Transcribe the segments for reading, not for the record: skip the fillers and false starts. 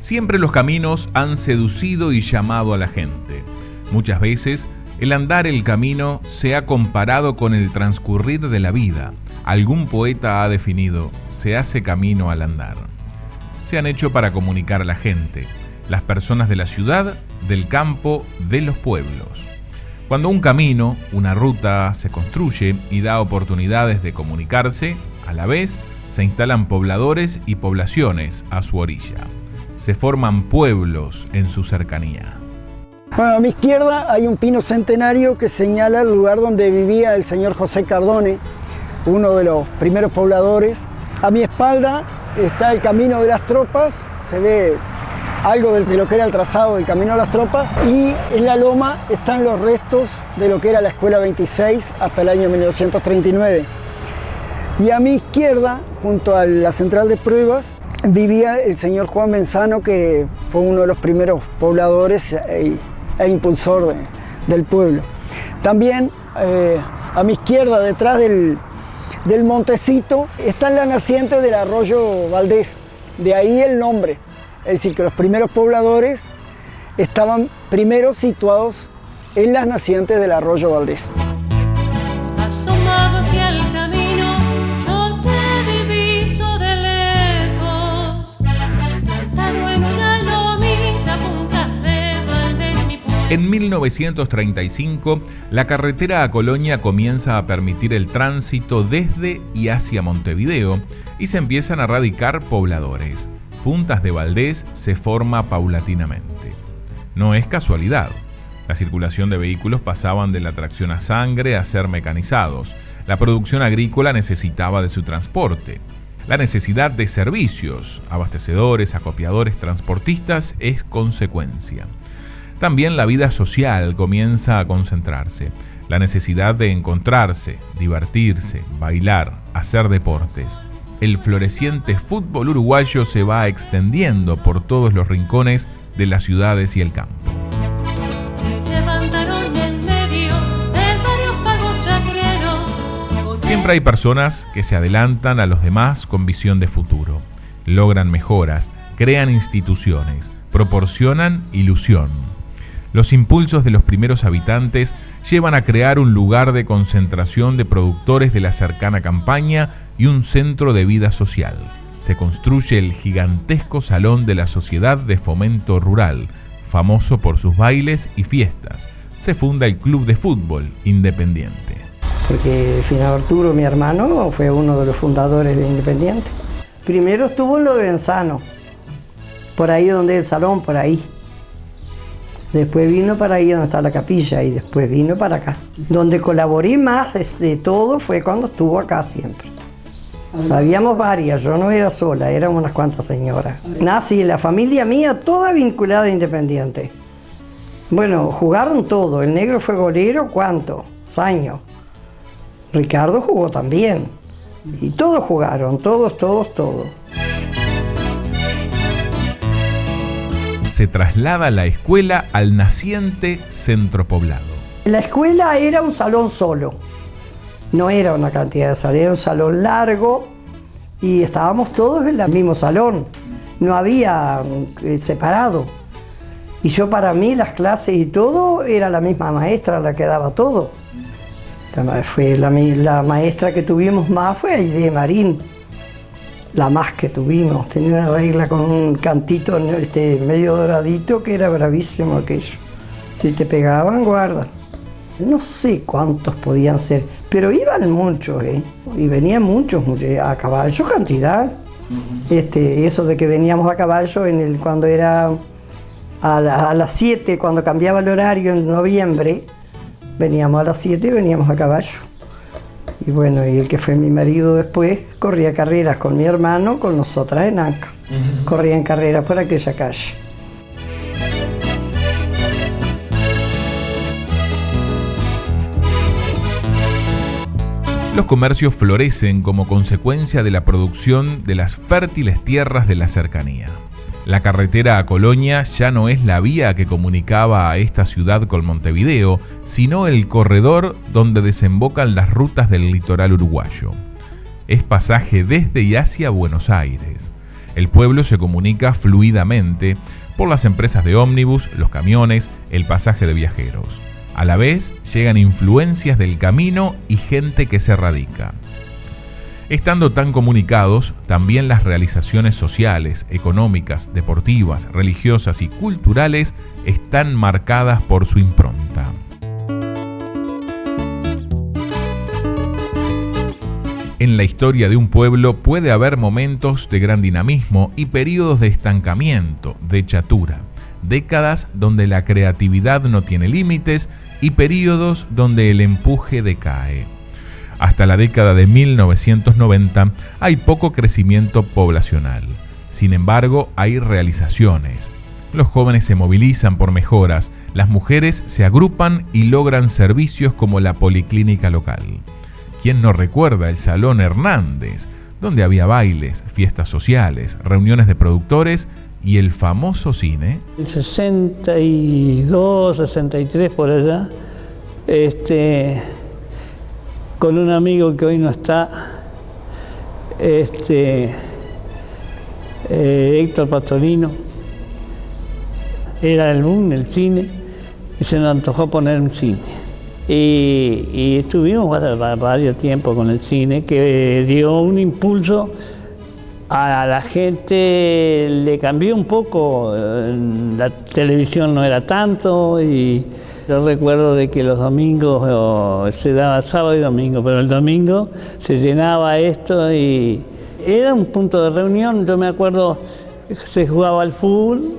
Siempre los caminos han seducido y llamado a la gente. Muchas veces, el andar el camino se ha comparado con el transcurrir de la vida. Algún poeta ha definido: se hace camino al andar. Se han hecho para comunicar a la gente, las personas de la ciudad, del campo, de los pueblos. Cuando un camino, una ruta, se construye y da oportunidades de comunicarse, a la vez se instalan pobladores y poblaciones a su orilla. Se forman pueblos en su cercanía. Bueno, a mi izquierda hay un pino centenario que señala el lugar donde vivía el señor José Cardone, uno de los primeros pobladores. A mi espalda está el Camino de las Tropas, se ve algo de lo que era el trazado del Camino de las Tropas, y en la loma están los restos de lo que era la Escuela 26 hasta el año 1939. Y a mi izquierda, junto a la central de pruebas, vivía el señor Juan Menzano, que fue uno de los primeros pobladores e impulsor del pueblo. También a mi izquierda, detrás del montecito, está la naciente del arroyo Valdés, de ahí el nombre. Es decir, que los primeros pobladores estaban primero situados en las nacientes del arroyo Valdés. Asomado hacia el camino, yo te diviso de lejos, plantado en una lomita, puntas de Valdés, mi pueblo. En 1935, la carretera a Colonia comienza a permitir el tránsito desde y hacia Montevideo y se empiezan a radicar pobladores. Puntas de Valdés se forma paulatinamente. No es casualidad. La circulación de vehículos pasaban de la tracción a sangre a ser mecanizados. La producción agrícola necesitaba de su transporte. La necesidad de servicios, abastecedores, acopiadores, transportistas, es consecuencia. También la vida social comienza a concentrarse. La necesidad de encontrarse, divertirse, bailar, hacer deportes. El floreciente fútbol uruguayo se va extendiendo por todos los rincones de las ciudades y el campo. Siempre hay personas que se adelantan a los demás con visión de futuro. Logran mejoras, crean instituciones, proporcionan ilusión. Los impulsos de los primeros habitantes llevan a crear un lugar de concentración de productores de la cercana campaña y un centro de vida social. Se construye el gigantesco Salón de la Sociedad de Fomento Rural, famoso por sus bailes y fiestas. Se funda el Club de Fútbol Independiente. Porque Finado Arturo, mi hermano, fue uno de los fundadores de Independiente. Primero estuvo en lo de Enzano, por ahí donde es el salón, por ahí. Después vino para ahí donde está la capilla y después vino para acá. Donde colaboré más de todo fue cuando estuvo acá siempre. Habíamos varias, yo no era sola, éramos unas cuantas señoras. Nací, la familia mía toda vinculada a Independiente. Bueno, jugaron todo, el negro fue golero, ¿cuántos años? Ricardo jugó también. Y todos jugaron, todos. Se traslada la escuela al naciente centro poblado. La escuela era un salón solo, no era una cantidad de salones, era un salón largo y estábamos todos en el mismo salón, no había separado. Y yo, para mí, las clases y todo, era la misma maestra la que daba todo. La maestra que tuvimos más fue Aide Marín. La más que tuvimos, tenía una regla con un cantito medio doradito que era bravísimo aquello. Si te pegaban, guarda. No sé cuántos podían ser, pero iban muchos, y venían muchos a caballo, cantidad. Eso de que veníamos a caballo cuando era a las 7, cuando cambiaba el horario en noviembre, veníamos a las 7 y veníamos a caballo. Y bueno, y el que fue mi marido después corría carreras con mi hermano, con nosotras en Anca. Corrían carreras por aquella calle. Los comercios florecen como consecuencia de la producción de las fértiles tierras de la cercanía. La carretera a Colonia ya no es la vía que comunicaba a esta ciudad con Montevideo, sino el corredor donde desembocan las rutas del litoral uruguayo. Es pasaje desde y hacia Buenos Aires. El pueblo se comunica fluidamente por las empresas de ómnibus, los camiones, el pasaje de viajeros. A la vez llegan influencias del camino y gente que se radica. Estando tan comunicados, también las realizaciones sociales, económicas, deportivas, religiosas y culturales están marcadas por su impronta. En la historia de un pueblo puede haber momentos de gran dinamismo y periodos de estancamiento, de chatura, décadas donde la creatividad no tiene límites y periodos donde el empuje decae. Hasta la década de 1990 hay poco crecimiento poblacional. Sin embargo, hay realizaciones. Los jóvenes se movilizan por mejoras, las mujeres se agrupan y logran servicios como la policlínica local. ¿Quién no recuerda el Salón Hernández, donde había bailes, fiestas sociales, reuniones de productores y el famoso cine? El 62, 63 por allá, con un amigo que hoy no está, Héctor Pastorino, era el boom del cine y se nos antojó poner un cine. Y estuvimos varios tiempos con el cine, que dio un impulso a la gente, le cambió un poco, la televisión no era tanto, y yo recuerdo de que los domingos se daba sábado y domingo, pero el domingo se llenaba esto y era un punto de reunión. Yo me acuerdo que se jugaba al fútbol,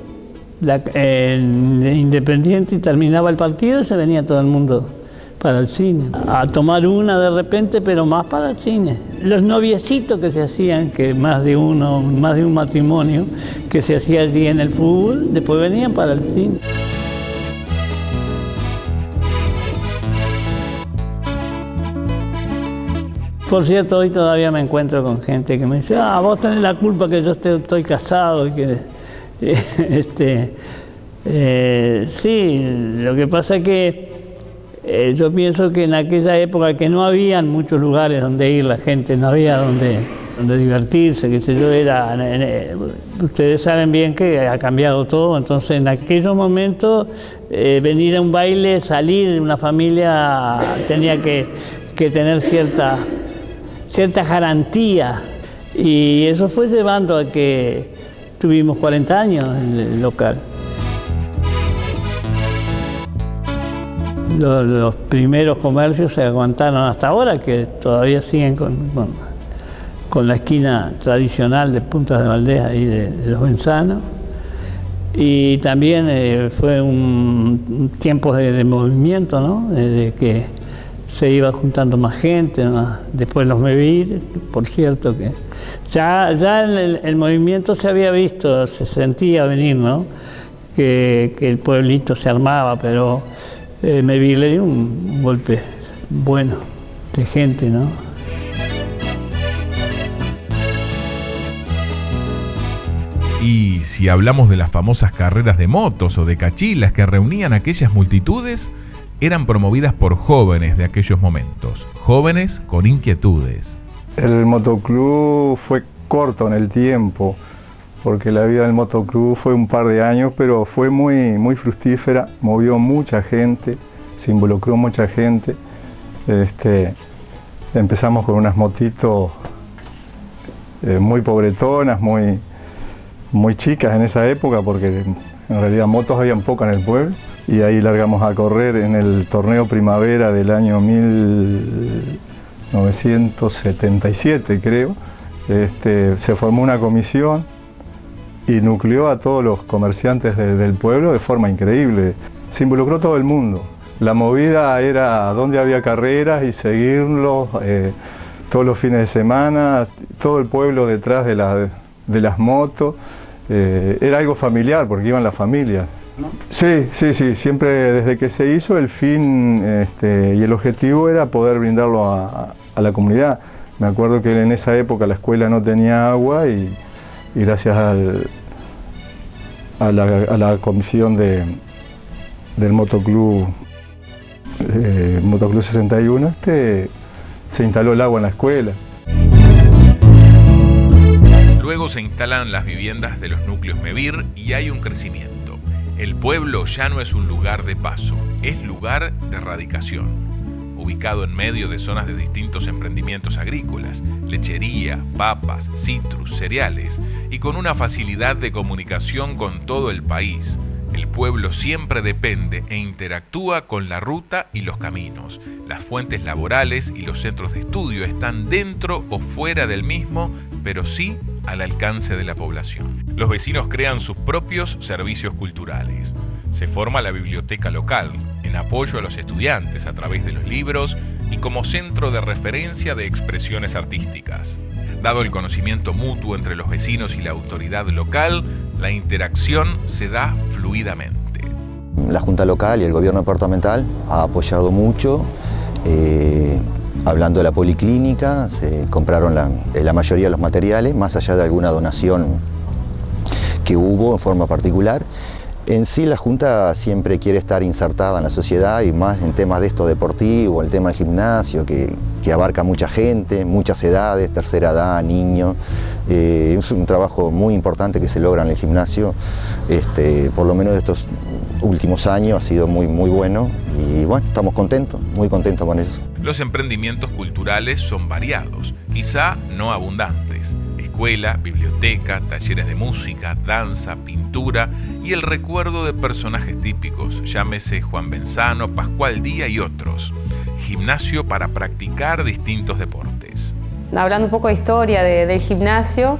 Independiente, y terminaba el partido y se venía todo el mundo para el cine, a tomar una de repente, pero más para el cine. Los noviecitos que se hacían, que más de un matrimonio que se hacía allí en el fútbol, después venían para el cine. Por cierto, hoy todavía me encuentro con gente que me dice: vos tenés la culpa que yo estoy casado y que sí, lo que pasa es que yo pienso que en aquella época que no habían muchos lugares donde ir la gente, no había donde divertirse, qué sé yo, ustedes saben bien que ha cambiado todo, entonces en aquellos momentos venir a un baile, salir de una familia tenía que tener cierta garantía, y eso fue llevando a que tuvimos 40 años en el local. Los primeros comercios se aguantaron hasta ahora, que todavía siguen con la esquina tradicional de Puntas de Valdés, ahí de los Benzanos. Y también fue un tiempo de movimiento, ¿no? De que se iba juntando más gente, ¿no? Después los Mevir, por cierto, que ya el movimiento se había visto, se sentía venir, ¿no? Que el pueblito se armaba, pero Mevir le dio un golpe bueno de gente, ¿no? Y si hablamos de las famosas carreras de motos o de cachilas que reunían aquellas multitudes, eran promovidas por jóvenes de aquellos momentos, jóvenes con inquietudes. El motoclub fue corto en el tiempo, porque la vida del motoclub fue un par de años, pero fue muy fructífera, movió mucha gente, se involucró mucha gente. Empezamos con unas motitos muy pobretonas, muy chicas en esa época, porque en realidad motos habían pocas en el pueblo, y ahí largamos a correr en el torneo primavera del año 1977, creo. Se formó una comisión y nucleó a todos los comerciantes del pueblo de forma increíble. Se involucró todo el mundo. La movida era donde había carreras y seguirlos todos los fines de semana, todo el pueblo detrás de las motos. Era algo familiar porque iban las familias. ¿No? Sí, siempre desde que se hizo el fin y el objetivo era poder brindarlo a la comunidad. Me acuerdo que en esa época la escuela no tenía agua y gracias a la comisión del motoclub 61 se instaló el agua en la escuela. Luego nuevo se instalan las viviendas de los núcleos MEVIR y hay un crecimiento. El pueblo ya no es un lugar de paso, es lugar de radicación. Ubicado en medio de zonas de distintos emprendimientos agrícolas, lechería, papas, citrus, cereales y con una facilidad de comunicación con todo el país. El pueblo siempre depende e interactúa con la ruta y los caminos. Las fuentes laborales y los centros de estudio están dentro o fuera del mismo, pero sí al alcance de la población. Los vecinos crean sus propios servicios culturales. Se forma la biblioteca local, en apoyo a los estudiantes a través de los libros y como centro de referencia de expresiones artísticas. Dado el conocimiento mutuo entre los vecinos y la autoridad local, la interacción se da fluidamente. La Junta Local y el Gobierno Departamental ha apoyado mucho. Hablando de la policlínica, se compraron la mayoría de los materiales, más allá de alguna donación que hubo en forma particular. En sí, la Junta siempre quiere estar insertada en la sociedad y más en temas de esto deportivo, el tema del gimnasio, que abarca mucha gente, muchas edades, tercera edad, niños. Es un trabajo muy importante que se logra en el gimnasio. Por lo menos estos últimos años ha sido muy bueno y bueno, estamos contentos, muy contentos con eso. Los emprendimientos culturales son variados, quizá no abundantes. Escuela, biblioteca, talleres de música, danza, pintura y el recuerdo de personajes típicos, llámese Juan Benzano, Pascual Díaz y otros. Gimnasio para practicar distintos deportes. Hablando un poco de historia del gimnasio,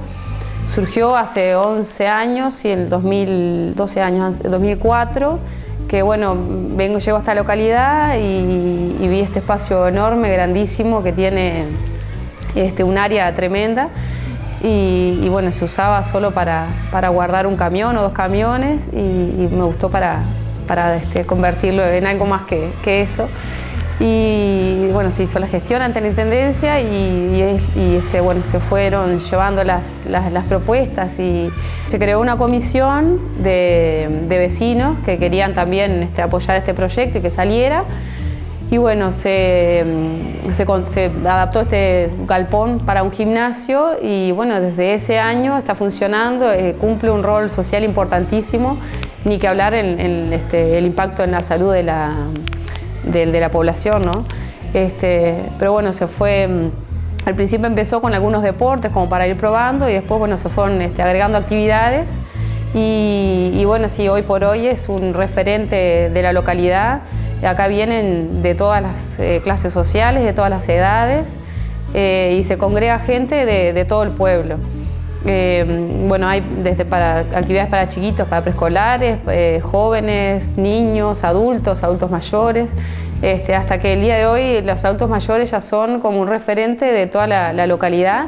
surgió hace 11 años y en 2004, que bueno, llego a esta localidad y vi este espacio enorme, grandísimo, que tiene un área tremenda. Y bueno, se usaba solo para guardar un camión o 2 camiones y me gustó para convertirlo en algo más que eso. Y bueno, se hizo la gestión ante la Intendencia y se fueron llevando las propuestas y se creó una comisión de vecinos que querían también apoyar este proyecto y que saliera. Y bueno, se adaptó este galpón para un gimnasio y bueno, desde ese año está funcionando, cumple un rol social importantísimo, ni que hablar en el impacto en la salud de la población, ¿no? Pero bueno, se fue, al principio empezó con algunos deportes como para ir probando y después bueno, se fueron agregando actividades y bueno, sí, hoy por hoy es un referente de la localidad. Acá vienen de todas las clases sociales, de todas las edades y se congrega gente de todo el pueblo. Bueno, hay desde actividades para chiquitos, para preescolares, jóvenes, niños, adultos mayores, hasta que el día de hoy los adultos mayores ya son como un referente de toda la localidad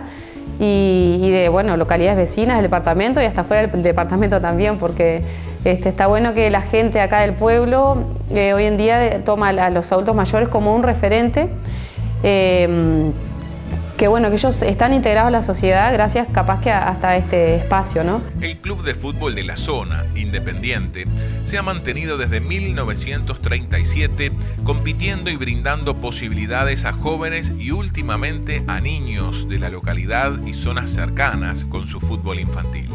y de bueno, localidades vecinas del departamento y hasta fuera del departamento también, porque está bueno que la gente acá del pueblo hoy en día toma a los adultos mayores como un referente. Que bueno, que ellos están integrados a la sociedad gracias capaz que hasta este espacio, ¿no? El club de fútbol de la zona, Independiente, se ha mantenido desde 1937 compitiendo y brindando posibilidades a jóvenes y últimamente a niños de la localidad y zonas cercanas con su fútbol infantil.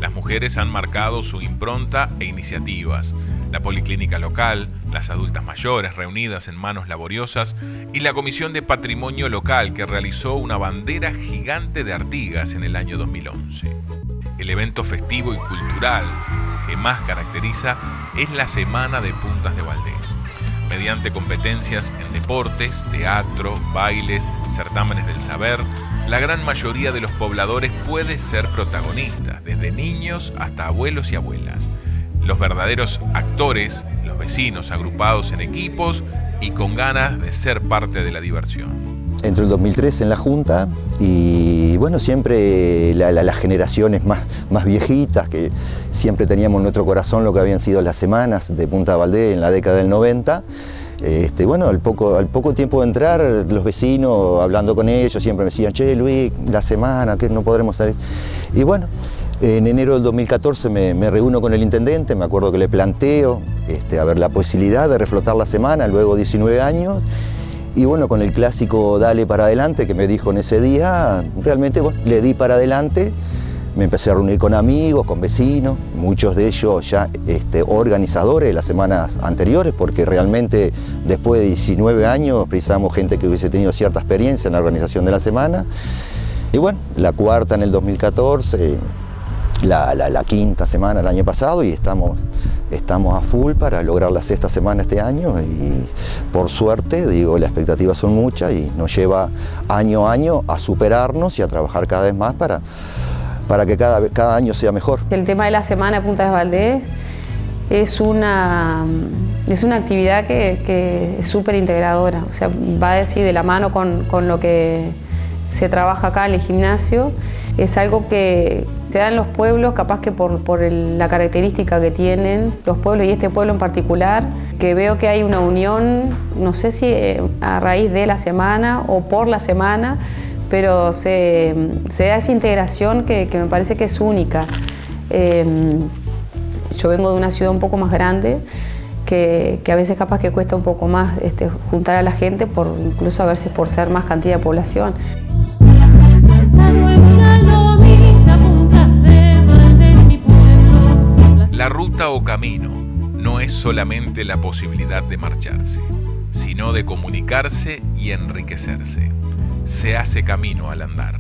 Las mujeres han marcado su impronta e iniciativas. La policlínica local, las adultas mayores reunidas en manos laboriosas y la Comisión de Patrimonio Local que realizó una bandera gigante de Artigas en el año 2011. El evento festivo y cultural que más caracteriza es la Semana de Puntas de Valdés. Mediante competencias en deportes, teatro, bailes, certámenes del saber, la gran mayoría de los pobladores puede ser protagonistas, desde niños hasta abuelos y abuelas. Los verdaderos actores, los vecinos agrupados en equipos y con ganas de ser parte de la diversión. Entró en 2003 en la Junta y bueno, siempre las generaciones más viejitas, que siempre teníamos en nuestro corazón lo que habían sido las semanas de Punta Valdés en la década del 90. Bueno, al poco tiempo de entrar, los vecinos, hablando con ellos, siempre me decían, che Luis, la semana, que no podremos salir. Y bueno, en enero del 2014 me reúno con el intendente, me acuerdo que le planteo a ver la posibilidad de reflotar la semana, luego 19 años, y bueno, con el clásico dale para adelante que me dijo en ese día, realmente bueno, le di para adelante, Me empecé a reunir con amigos, con vecinos, muchos de ellos ya organizadores de las semanas anteriores, porque realmente después de 19 años precisamos gente que hubiese tenido cierta experiencia en la organización de la semana. Y bueno, la cuarta en el 2014, la quinta semana el año pasado, y estamos a full para lograr la sexta semana este año, y por suerte, digo, las expectativas son muchas y nos lleva año a año a superarnos y a trabajar cada vez más para que cada año sea mejor. El tema de la Semana de Punta de Valdés es una actividad que es súper integradora, o sea, va a decir de la mano con lo que se trabaja acá en el gimnasio. Es algo que se da en los pueblos, capaz que por la característica que tienen los pueblos y este pueblo en particular, que veo que hay una unión, no sé si a raíz de la semana o por la semana, pero se da esa integración que me parece que es única. Yo vengo de una ciudad un poco más grande, que a veces capaz que cuesta un poco más juntar a la gente, incluso a veces por ser más cantidad de población. La ruta o camino no es solamente la posibilidad de marcharse, sino de comunicarse y enriquecerse. Se hace camino al andar.